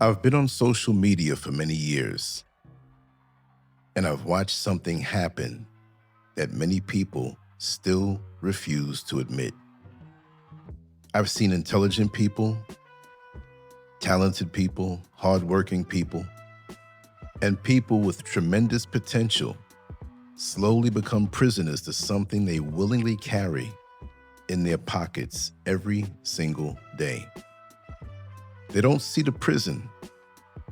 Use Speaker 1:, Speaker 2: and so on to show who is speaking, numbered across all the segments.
Speaker 1: I've been on social media for many years, and I've watched something happen that many people still refuse to admit. I've seen intelligent people, talented people, hardworking people, and people with tremendous potential slowly become prisoners to something they willingly carry in their pockets every single day. They don't see the prison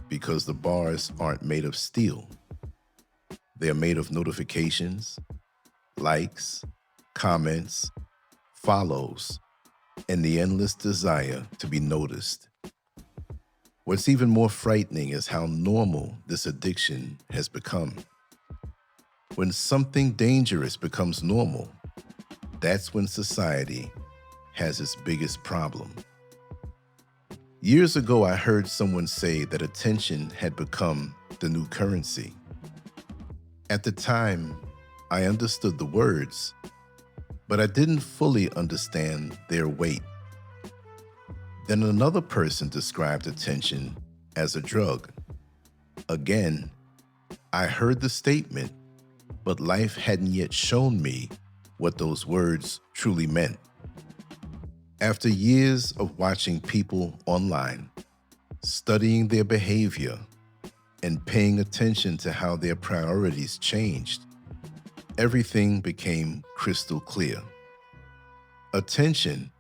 Speaker 1: because the bars aren't made of steel. They are made of notifications, likes, comments, follows, and the endless desire to be noticed. What's even more frightening is how normal this addiction has become. When something dangerous becomes normal, that's when society has its biggest problem. Years ago, I heard someone say that attention had become the new currency. At the time, I understood the words, but I didn't fully understand their weight. Then another person described attention as a drug. Again, I heard the statement, but life hadn't yet shown me what those words truly meant. After years of watching people online, studying their behavior, and paying attention to how their priorities changed, everything became crystal clear. Attention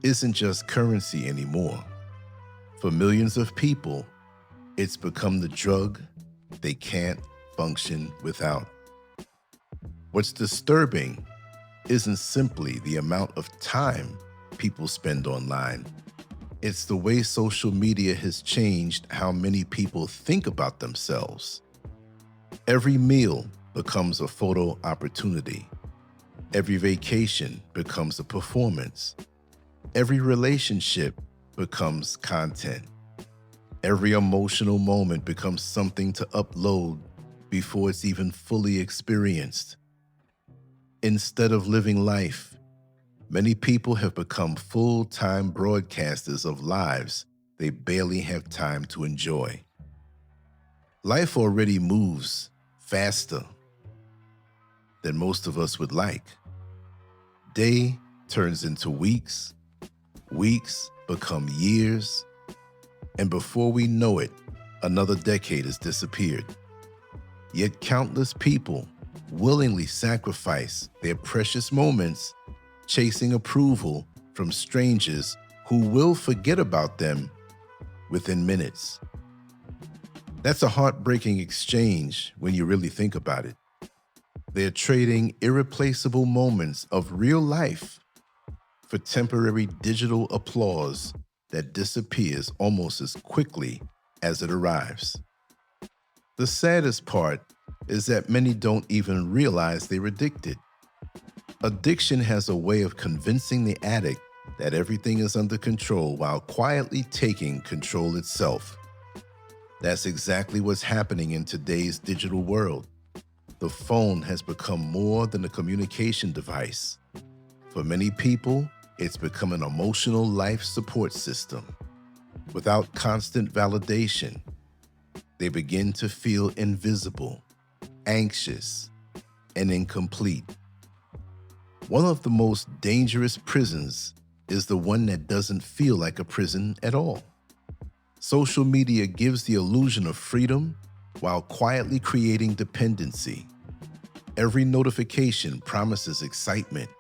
Speaker 1: isn't just currency anymore. For millions of people, it's become the drug they can't function without. What's disturbing isn't simply the amount of time people spend online. It's the way social media has changed how many people think about themselves. Every meal becomes a photo opportunity. Every vacation becomes a performance. Every relationship becomes content. Every emotional moment becomes something to upload before it's even fully experienced. Instead of living life, many people have become full-time broadcasters of lives they barely have time to enjoy. Life already moves faster than most of us would like. Day turns into weeks, weeks become years, and before we know it, another decade has disappeared. Yet countless people willingly sacrifice their precious moments chasing approval from strangers who will forget about them within minutes. That's a heartbreaking exchange when you really think about it. They're trading irreplaceable moments of real life for temporary digital applause that disappears almost as quickly as it arrives. The saddest part is that many don't even realize they're addicted. Addiction has a way of convincing the addict that everything is under control while quietly taking control itself. That's exactly what's happening in today's digital world. The phone has become more than a communication device. For many people, it's become an emotional life support system. Without constant validation, they begin to feel invisible, anxious, and incomplete. One of the most dangerous prisons is the one that doesn't feel like a prison at all. Social media gives the illusion of freedom while quietly creating dependency. Every notification promises excitement.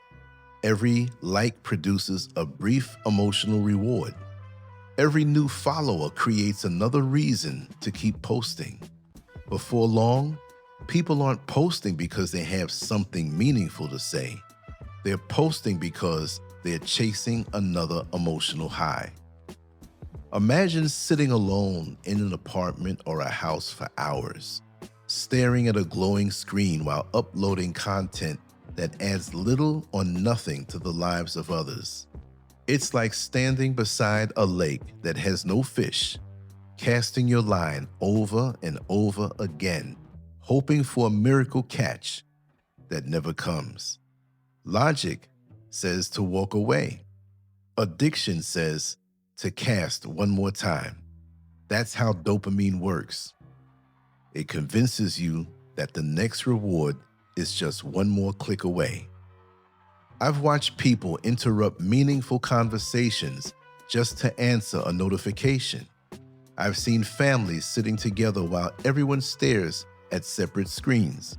Speaker 1: Every like produces a brief emotional reward. Every new follower creates another reason to keep posting. Before long, people aren't posting because they have something meaningful to say. They're posting because they're chasing another emotional high. Imagine sitting alone in an apartment or a house for hours, staring at a glowing screen while uploading content that adds little or nothing to the lives of others. It's like standing beside a lake that has no fish, casting your line over and over again, hoping for a miracle catch that never comes. Logic says to walk away. Addiction says to cast one more time. That's how dopamine works. It convinces you that the next reward is just one more click away. I've watched people interrupt meaningful conversations just to answer a notification. I've seen families sitting together while everyone stares at separate screens.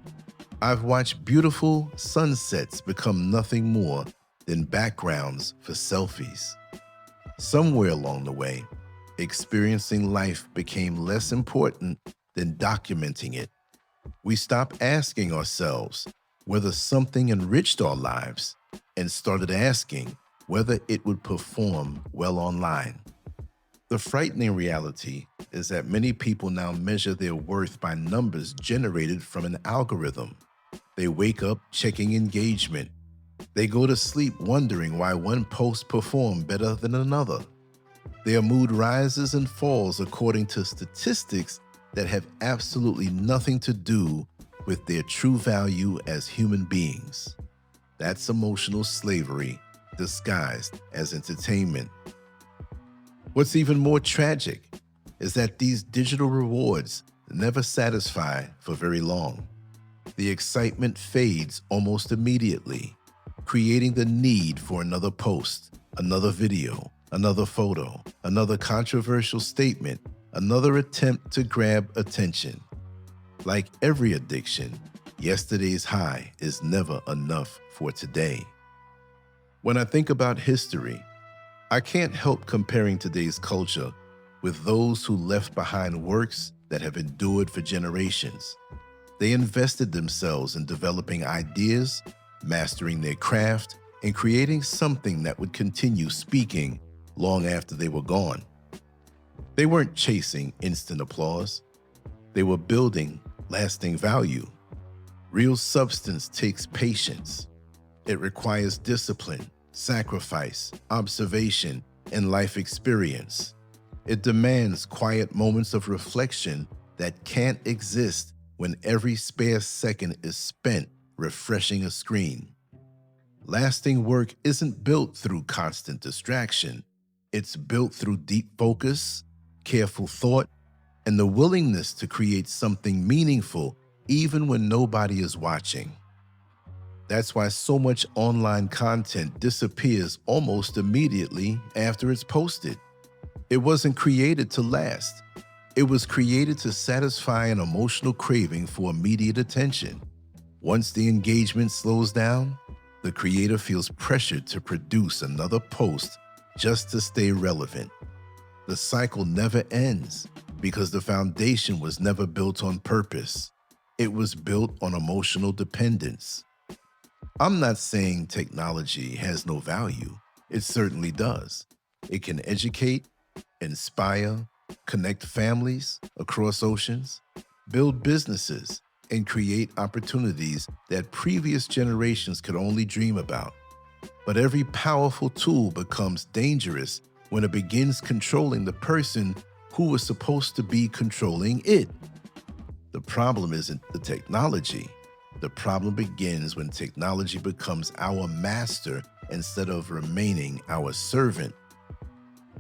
Speaker 1: I've watched beautiful sunsets become nothing more than backgrounds for selfies. Somewhere along the way, experiencing life became less important than documenting it. We stopped asking ourselves whether something enriched our lives and started asking whether it would perform well online. The frightening reality is that many people now measure their worth by numbers generated from an algorithm. They wake up checking engagement. They go to sleep wondering why one post performed better than another. Their mood rises and falls according to statistics that have absolutely nothing to do with their true value as human beings. That's emotional slavery disguised as entertainment. What's even more tragic is that these digital rewards never satisfy for very long. The excitement fades almost immediately, creating the need for another post, another video, another photo, another controversial statement, another attempt to grab attention. Like every addiction, yesterday's high is never enough for today. When I think about history, I can't help comparing today's culture with those who left behind works that have endured for generations. They invested themselves in developing ideas, mastering their craft, and creating something that would continue speaking long after they were gone. They weren't chasing instant applause. They were building lasting value. Real substance takes patience. It requires discipline, sacrifice, observation, and life experience. It demands quiet moments of reflection that can't exist when every spare second is spent refreshing a screen. Lasting work isn't built through constant distraction. It's built through deep focus, careful thought, and the willingness to create something meaningful even when nobody is watching. That's why so much online content disappears almost immediately after it's posted. It wasn't created to last. It was created to satisfy an emotional craving for immediate attention. Once the engagement slows down, the creator feels pressured to produce another post just to stay relevant. The cycle never ends because the foundation was never built on purpose. It was built on emotional dependence. I'm not saying technology has no value. It certainly does. It can educate, inspire, connect families across oceans, build businesses, and create opportunities that previous generations could only dream about. But every powerful tool becomes dangerous when it begins controlling the person who was supposed to be controlling it. The problem isn't the technology. The problem begins when technology becomes our master instead of remaining our servant.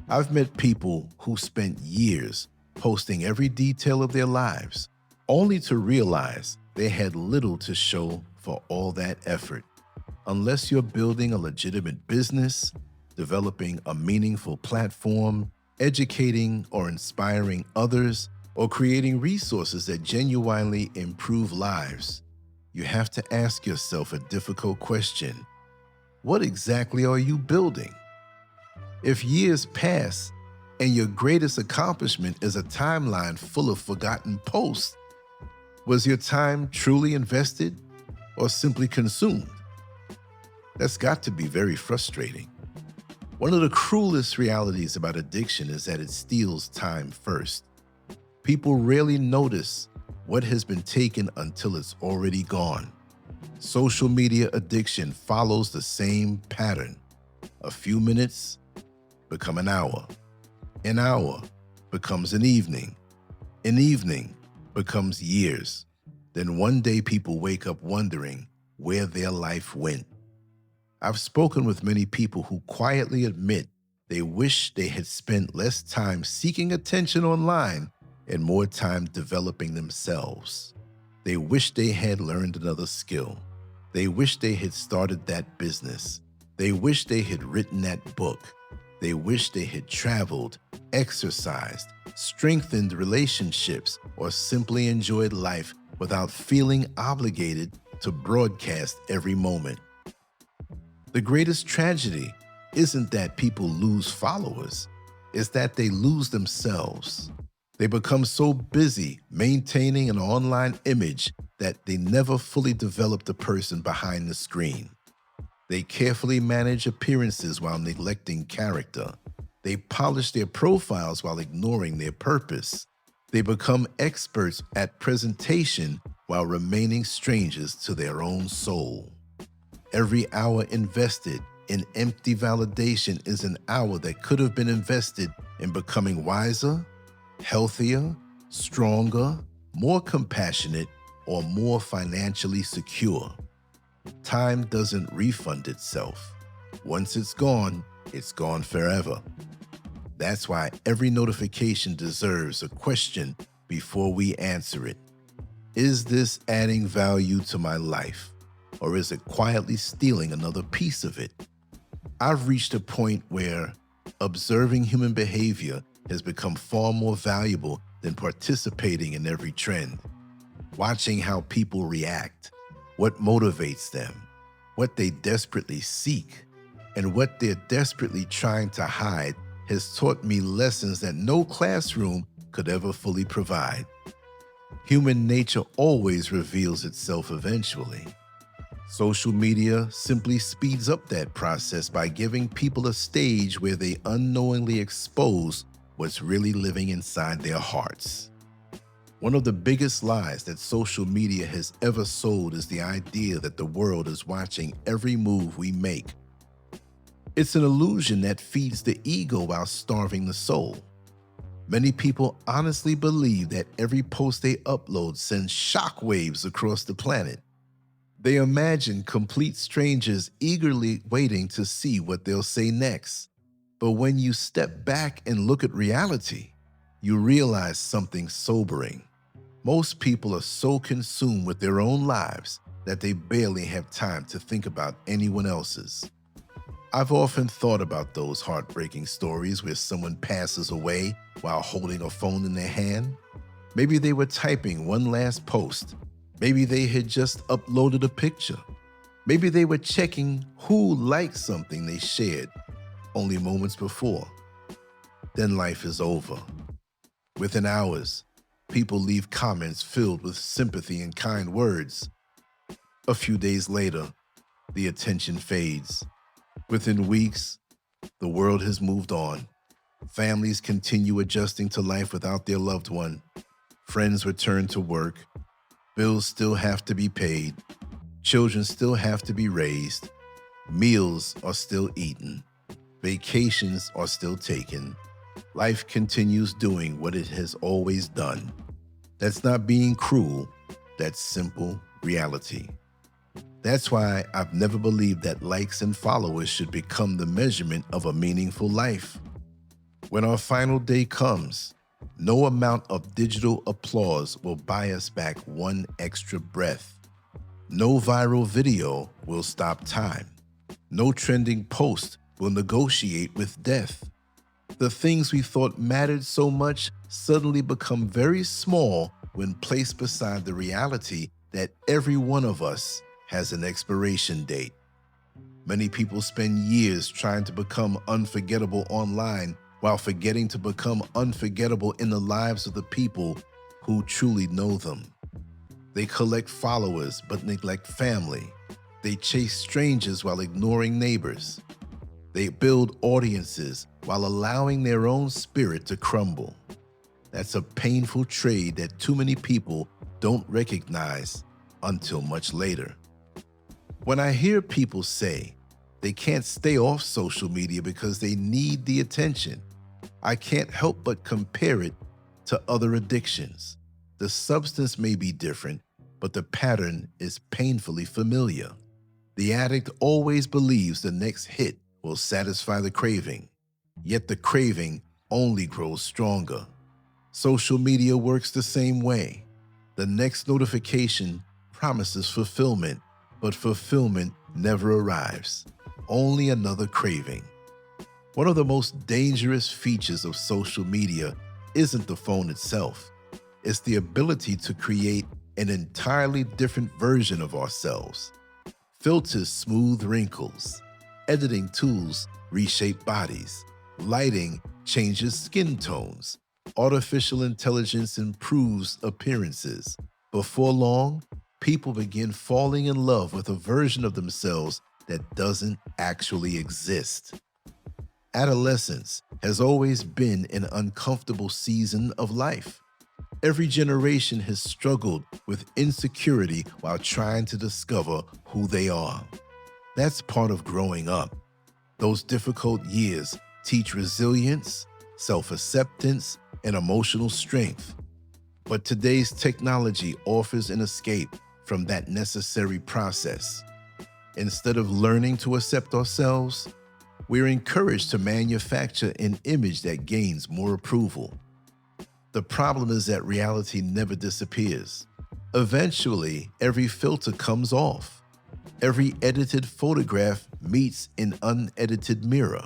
Speaker 1: I've met people who spent years posting every detail of their lives, only to realize they had little to show for all that effort. Unless you're building a legitimate business, developing a meaningful platform, educating or inspiring others, or creating resources that genuinely improve lives, you have to ask yourself a difficult question. What exactly are you building? If years pass and your greatest accomplishment is a timeline full of forgotten posts, was your time truly invested or simply consumed? That's got to be very frustrating. One of the cruelest realities about addiction is that it steals time first. People rarely notice what has been taken until it's already gone. Social media addiction follows the same pattern. A few minutes become an hour becomes an evening becomes years. Then one day people wake up wondering where their life went. I've spoken with many people who quietly admit They wish they had spent less time seeking attention online and more time developing themselves. They wish they had learned another skill. They wish they had started that business. They wish they had written that book. They wish they had traveled, exercised, strengthened relationships, or simply enjoyed life without feeling obligated to broadcast every moment. The greatest tragedy isn't that people lose followers, it's that they lose themselves. They become so busy maintaining an online image that they never fully develop the person behind the screen. They carefully manage appearances while neglecting character. They polish their profiles while ignoring their purpose. They become experts at presentation while remaining strangers to their own soul. Every hour invested in empty validation is an hour that could have been invested in becoming wiser, healthier, stronger, more compassionate, or more financially secure. Time doesn't refund itself. Once it's gone forever. That's why every notification deserves a question before we answer it. Is this adding value to my life? Or is it quietly stealing another piece of it? I've reached a point where observing human behavior has become far more valuable than participating in every trend. Watching how people react, what motivates them, what they desperately seek, and what they're desperately trying to hide has taught me lessons that no classroom could ever fully provide. Human nature always reveals itself eventually. Social media simply speeds up that process by giving people a stage where they unknowingly expose what's really living inside their hearts. One of the biggest lies that social media has ever sold is the idea that the world is watching every move we make. It's an illusion that feeds the ego while starving the soul. Many people honestly believe that every post they upload sends shockwaves across the planet. They imagine complete strangers eagerly waiting to see what they'll say next. But when you step back and look at reality, you realize something sobering. Most people are so consumed with their own lives that they barely have time to think about anyone else's. I've often thought about those heartbreaking stories where someone passes away while holding a phone in their hand. Maybe they were typing one last post. Maybe they had just uploaded a picture. Maybe they were checking who liked something they shared only moments before. Then life is over. Within hours, people leave comments filled with sympathy and kind words. A few days later, the attention fades. Within weeks, the world has moved on. Families continue adjusting to life without their loved one. Friends return to work. Bills still have to be paid. Children still have to be raised. Meals are still eaten. Vacations are still taken. Life continues doing what it has always done. That's not being cruel. That's simple reality. That's why I've never believed that likes and followers should become the measurement of a meaningful life. When our final day comes, no amount of digital applause will buy us back one extra breath. No viral video will stop time. No trending post will negotiate with death. The things we thought mattered so much suddenly become very small when placed beside the reality that every one of us has an expiration date. Many people spend years trying to become unforgettable online while forgetting to become unforgettable in the lives of the people who truly know them. They collect followers but neglect family. They chase strangers while ignoring neighbors. They build audiences while allowing their own spirit to crumble. That's a painful trade that too many people don't recognize until much later. When I hear people say they can't stay off social media because they need the attention, I can't help but compare it to other addictions. The substance may be different, but the pattern is painfully familiar. The addict always believes the next hit will satisfy the craving. yet the craving only grows stronger. Social media works the same way. The next notification promises fulfillment, but fulfillment never arrives. Only another craving. One of the most dangerous features of social media isn't the phone itself. It's the ability to create an entirely different version of ourselves. Filters smooth wrinkles. Editing tools reshape bodies. Lighting changes skin tones. Artificial intelligence improves appearances. Before long, people begin falling in love with a version of themselves that doesn't actually exist. Adolescence has always been an uncomfortable season of life. Every generation has struggled with insecurity while trying to discover who they are. That's part of growing up. Those difficult years teach resilience, self-acceptance, and emotional strength. But today's technology offers an escape from that necessary process. Instead of learning to accept ourselves, we're encouraged to manufacture an image that gains more approval. The problem is that reality never disappears. Eventually, every filter comes off. Every edited photograph meets an unedited mirror.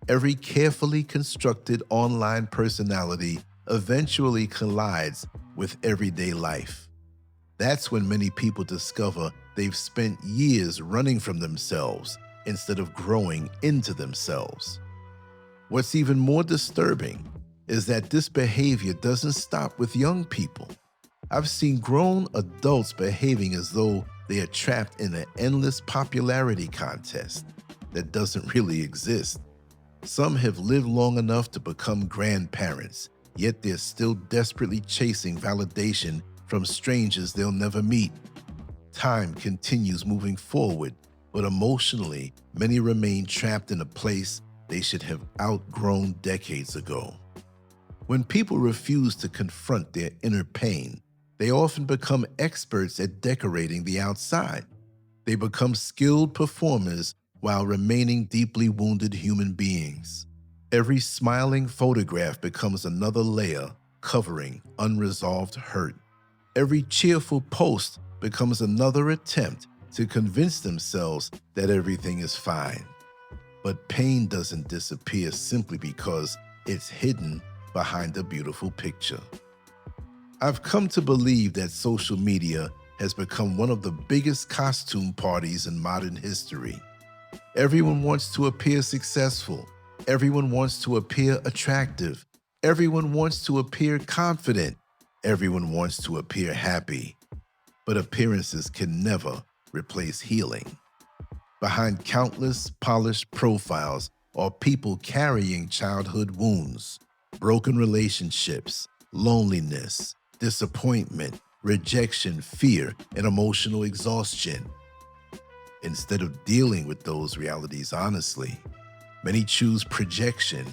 Speaker 1: Every carefully constructed online personality eventually collides with everyday life. That's when many people discover they've spent years running from themselves instead of growing into themselves. What's even more disturbing is that this behavior doesn't stop with young people. I've seen grown adults behaving as though they are trapped in an endless popularity contest that doesn't really exist. Some have lived long enough to become grandparents, yet they're still desperately chasing validation from strangers they'll never meet. Time continues moving forward, but emotionally, many remain trapped in a place they should have outgrown decades ago. When people refuse to confront their inner pain, they often become experts at decorating the outside. They become skilled performers while remaining deeply wounded human beings. Every smiling photograph becomes another layer covering unresolved hurt. Every cheerful post becomes another attempt to convince themselves that everything is fine. But pain doesn't disappear simply because it's hidden behind a beautiful picture. I've come to believe that social media has become one of the biggest costume parties in modern history. Everyone wants to appear successful. Everyone wants to appear attractive. Everyone wants to appear confident. Everyone wants to appear happy. But appearances can never replace healing. Behind countless polished profiles are people carrying childhood wounds, broken relationships, loneliness, disappointment, rejection, fear, and emotional exhaustion. Instead of dealing with those realities honestly, many choose projection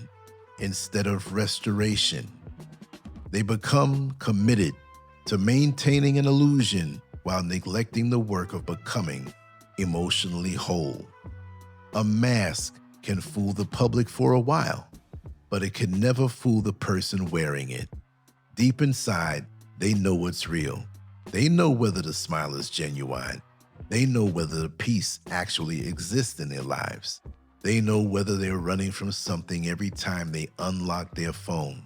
Speaker 1: instead of restoration. They become committed to maintaining an illusion while neglecting the work of becoming emotionally whole. A mask can fool the public for a while, but it can never fool the person wearing it. Deep inside, they know what's real. They know whether the smile is genuine. They know whether the peace actually exists in their lives. They know whether they're running from something every time they unlock their phone.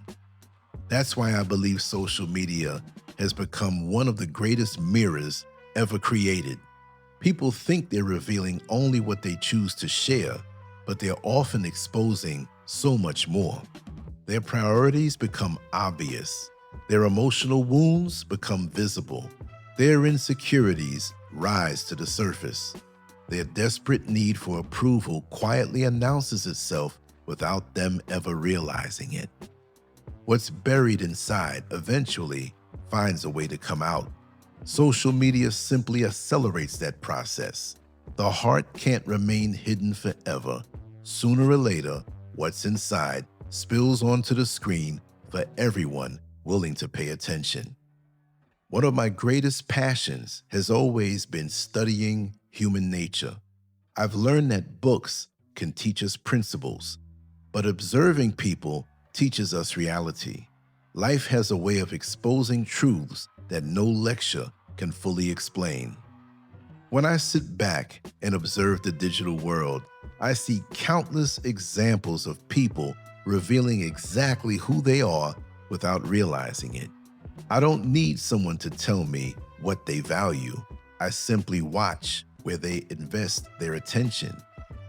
Speaker 1: That's why I believe social media has become one of the greatest mirrors ever created. People think they're revealing only what they choose to share, but they're often exposing so much more. Their priorities become obvious. Their emotional wounds become visible. Their insecurities rise to the surface. Their desperate need for approval quietly announces itself without them ever realizing it. What's buried inside eventually finds a way to come out. Social media simply accelerates that process. The heart can't remain hidden forever. Sooner or later, what's inside spills onto the screen for everyone willing to pay attention. One of my greatest passions has always been studying human nature. I've learned that books can teach us principles, But observing people teaches us reality. Life has a way of exposing truths that no lecture can fully explain. When I sit back and observe the digital world, I see countless examples of people revealing exactly who they are without realizing it. I don't need someone to tell me what they value. I simply watch where they invest their attention.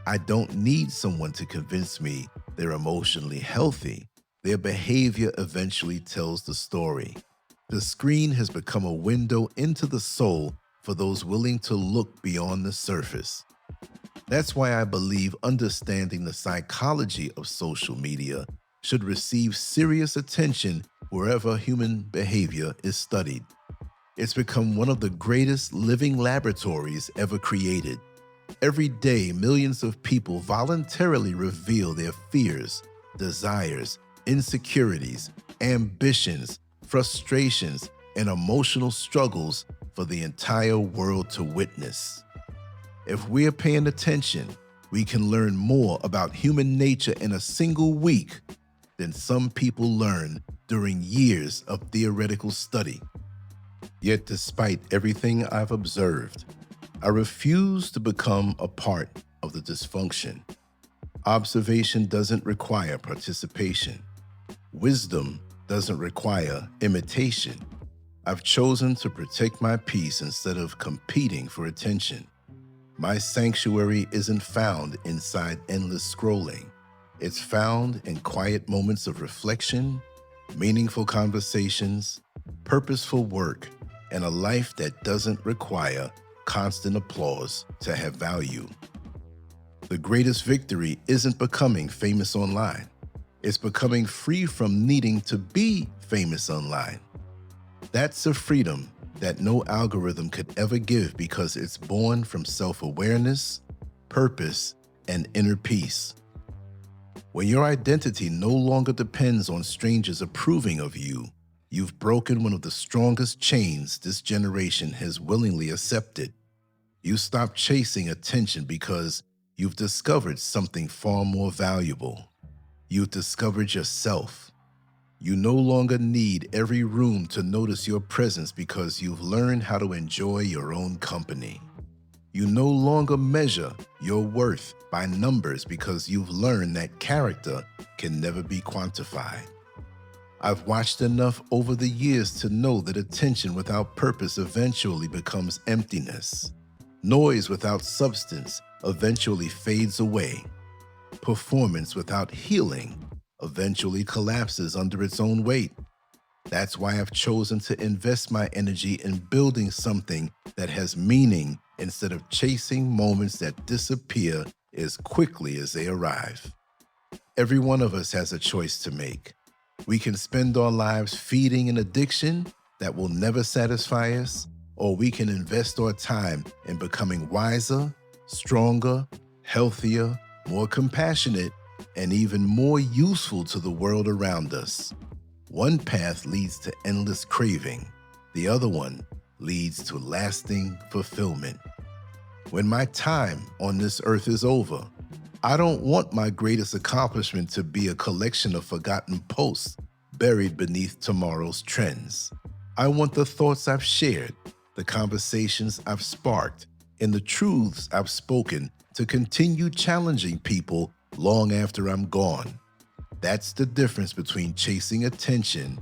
Speaker 1: I don't need someone to convince me they're emotionally healthy. Their behavior eventually tells the story. The screen has become a window into the soul for those willing to look beyond the surface. That's why I believe understanding the psychology of social media should receive serious attention wherever human behavior is studied. It's become one of the greatest living laboratories ever created. Every day, millions of people voluntarily reveal their fears, desires, insecurities, ambitions, frustrations, and emotional struggles for the entire world to witness. If we're paying attention, we can learn more about human nature in a single week than some people learn during years of theoretical study. Yet, despite everything I've observed, I refuse to become a part of the dysfunction. Observation doesn't require participation. Wisdom doesn't require imitation. I've chosen to protect my peace instead of competing for attention. My sanctuary isn't found inside endless scrolling. It's found in quiet moments of reflection, meaningful conversations, purposeful work, and a life that doesn't require constant applause to have value. The greatest victory isn't becoming famous online. It's becoming free from needing to be famous online. That's a freedom that no algorithm could ever give because it's born from self-awareness, purpose, and inner peace. When your identity no longer depends on strangers approving of you, you've broken one of the strongest chains this generation has willingly accepted. You stop chasing attention because you've discovered something far more valuable. You've discovered yourself. You no longer need every room to notice your presence because you've learned how to enjoy your own company. You no longer measure your worth by numbers because you've learned that character can never be quantified. I've watched enough over the years to know that attention without purpose eventually becomes emptiness. Noise without substance eventually fades away. Performance without healing eventually collapses under its own weight. That's why I've chosen to invest my energy in building something that has meaning instead of chasing moments that disappear as quickly as they arrive. Every one of us has a choice to make. We can spend our lives feeding an addiction that will never satisfy us, or we can invest our time in becoming wiser, stronger, healthier, more compassionate, and even more useful to the world around us. One path leads to endless craving. The other one leads to lasting fulfillment. When my time on this earth is over, I don't want my greatest accomplishment to be a collection of forgotten posts buried beneath tomorrow's trends. I want the thoughts I've shared, the conversations I've sparked, and the truths I've spoken to continue challenging people long after I'm gone. That's the difference between chasing attention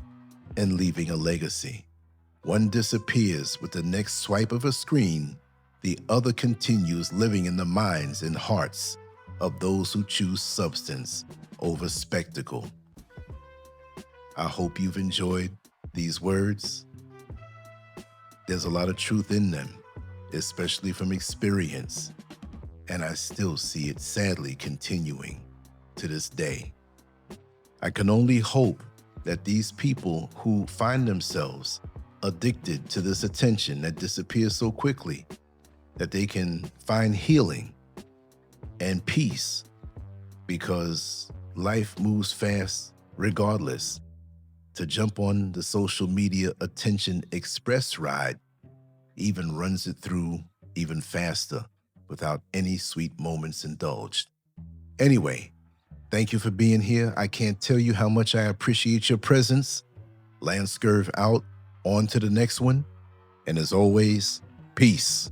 Speaker 1: and leaving a legacy. One disappears with the next swipe of a screen, the other continues living in the minds and hearts of those who choose substance over spectacle. I hope you've enjoyed these words. There's a lot of truth in them, especially from experience, and I still see it sadly continuing to this day. I can only hope that these people who find themselves addicted to this attention that disappears so quickly, that they can find healing and peace, because life moves fast regardless. To jump on the social media attention express ride even runs it through even faster without any sweet moments indulged. Anyway, Thank you for being here. I can't tell you how much I appreciate your presence. LanceScurv out. On to the next one. And as always, peace.